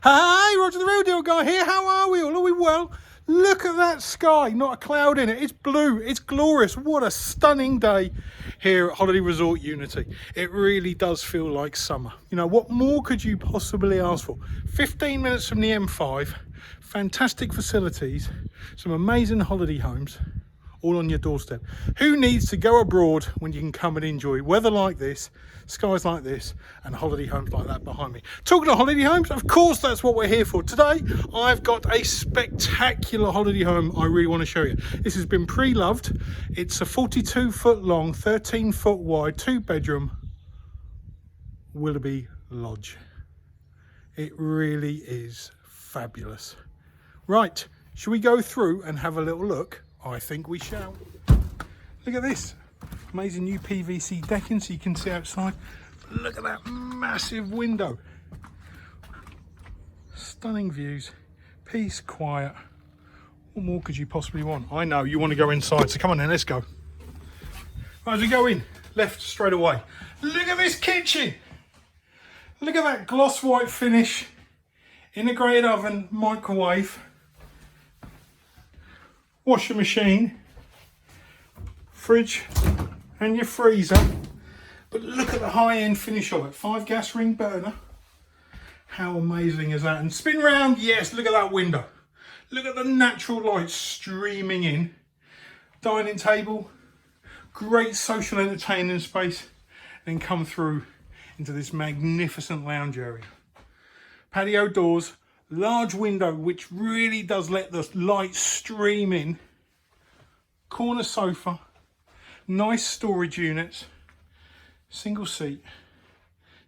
Hey, Roger the Real Deal Guy here. How are we all? Are we well? Look at that sky, not a cloud in it. It's blue, it's glorious. What a stunning day here at Holiday Resort Unity. It really does feel like summer. You know, what more could you possibly ask for? 15 minutes from the M5, fantastic facilities, some amazing holiday homes, all on your doorstep. Who needs to go abroad when you can come and enjoy weather like this, skies like this, and holiday homes like that behind me? Talking of holiday homes, of course that's what we're here for. Today I've got a spectacular holiday home I really want to show you. This has been pre-loved. It's a 42-foot long, 13-foot wide, 2-bedroom Willerby lodge. It really is fabulous. Right, should we go through and have a little look? I think we shall. Look at this amazing new PVC decking so you can see outside. Look at that massive window. Stunning views, peace, quiet. What more could you possibly want? I know you want to go inside, so come on then, let's go. Right, as we go in, left straight away. Look at this kitchen. Look at that gloss white finish, integrated oven, microwave, washing machine, fridge and your freezer. But look at the high-end finish of it. 5 gas ring burner. How amazing is that? And spin round, yes, look at that window. Look at the natural light streaming in. Dining table, great social entertaining space. Then come through into this magnificent lounge area. Patio doors, large window which really does let the light stream in. Corner sofa, nice storage units, single seat,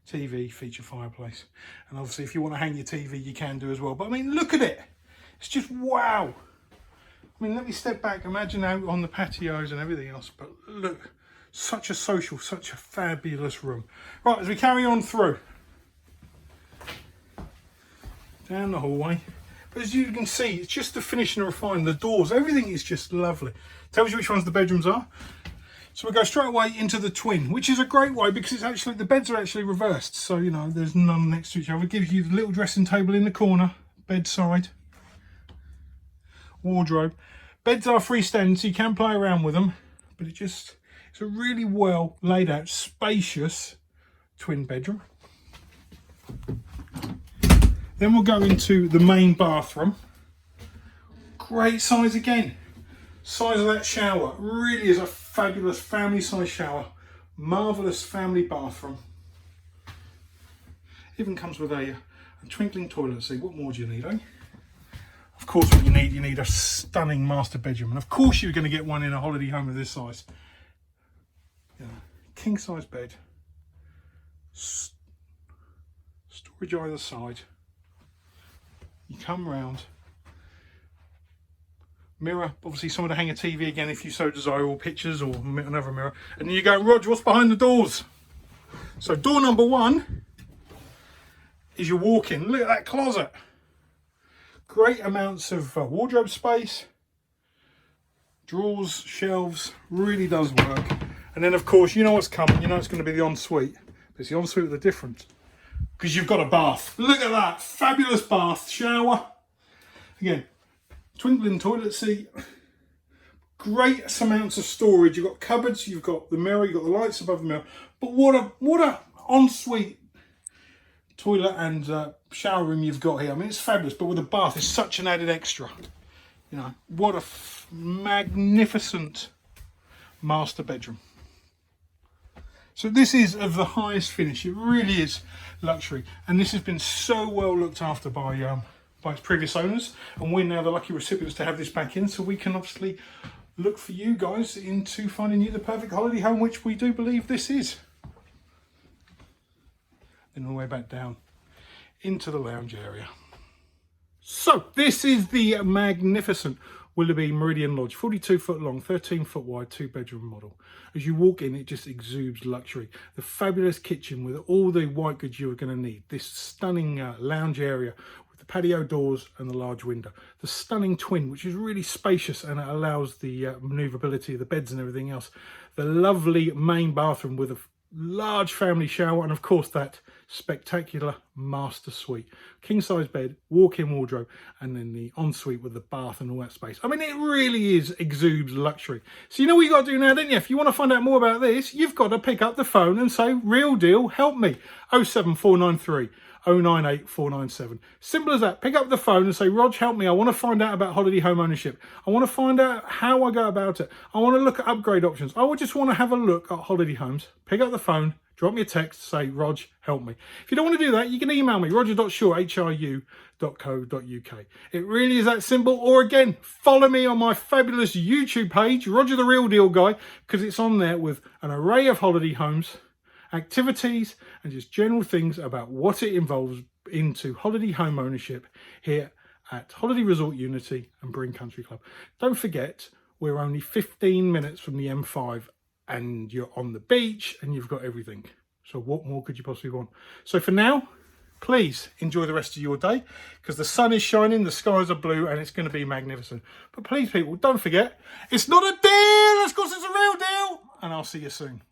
TV, feature fireplace. And obviously if you want to hang your TV you can do as well. But I mean, look at it. It's just wow. I mean, let me step back. Imagine out on the patios and everything else. But look, such a social, such a fabulous room. Right, as we carry on through. Down the hallway. But as you can see, it's just the finish and refine. The doors, everything is just lovely. Tells you which ones the bedrooms are. So we'll go straight away into the twin, which is a great way because it's actually, the beds are actually reversed. So, you know, there's none next to each other. It gives you the little dressing table in the corner, bedside, wardrobe. Beds are freestanding, so you can play around with them. But it's a really well laid out, spacious twin bedroom. Then we'll go into the main bathroom. Great size again. Size of that shower really is a fabulous family size shower. Marvellous family bathroom. Even comes with a twinkling toilet seat. What more do you need, eh? Of course what you need a stunning master bedroom. And of course you're going to get one in a holiday home of this size. Yeah. King size bed. Storage either side. You come round, mirror, obviously somewhere to hang a TV again if you so desire, or pictures, or another mirror. And then you go, Roger, what's behind the doors? So door number 1 is your walk-in. Look at that closet. Great amounts of wardrobe space, drawers, shelves, really does work. And then of course, you know what's coming, you know it's going to be the ensuite. But it's the ensuite with a difference. Because you've got a bath. Look at that, fabulous bath, shower. Again, twinkling toilet seat. Great amounts of storage. You've got cupboards, you've got the mirror, you've got the lights above the mirror. But what a ensuite toilet and shower room you've got here. I mean, it's fabulous, but with a bath, it's such an added extra. You know, what a magnificent master bedroom. So this is of the highest finish. It really is luxury, and this has been so well looked after by its previous owners, and we're now the lucky recipients to have this back in, so we can obviously look for you guys into finding you the perfect holiday home, which we do believe this is. Then all the way back down into the lounge area. So this is the magnificent Willerby Meridian Lodge, 42-foot long, 13-foot wide, 2-bedroom model. As you walk in, it just exudes luxury. The fabulous kitchen with all the white goods you are going to need. This stunning lounge area with the patio doors and the large window. The stunning twin, which is really spacious and it allows the manoeuvrability of the beds and everything else. The lovely main bathroom with a large family shower, and of course that spectacular master suite. King size bed, walk-in wardrobe, and then the ensuite with the bath and all that space. I mean, it really exudes luxury. So you know what you got to do now, don't you? If you want to find out more about this, you've got to pick up the phone and say, real deal, help me. 07493 098 497. Simple as that. Pick up the phone and say, Rog, help me. I want to find out about holiday home ownership. I want to find out how I go about it. I want to look at upgrade options. I just want to have a look at holiday homes. Pick up the phone, drop me a text, say, Rog, help me. If you don't want to do that, you can email me, roger.shaw@hru.co.uk. It really is that simple. Or again, follow me on my fabulous YouTube page, Roger the Real Deal Guy, because it's on there with an array of holiday homes, activities, and just general things about what it involves into holiday home ownership here at Holiday Resort Unity and Bryn Country Club. Don't forget, we're only 15 minutes from the M5 and you're on the beach and you've got everything. So what more could you possibly want? So for now, please enjoy the rest of your day, because the sun is shining, the skies are blue, and it's going to be magnificent. But please, people, don't forget, it's not a deal, of course it's a real deal, and I'll see you soon.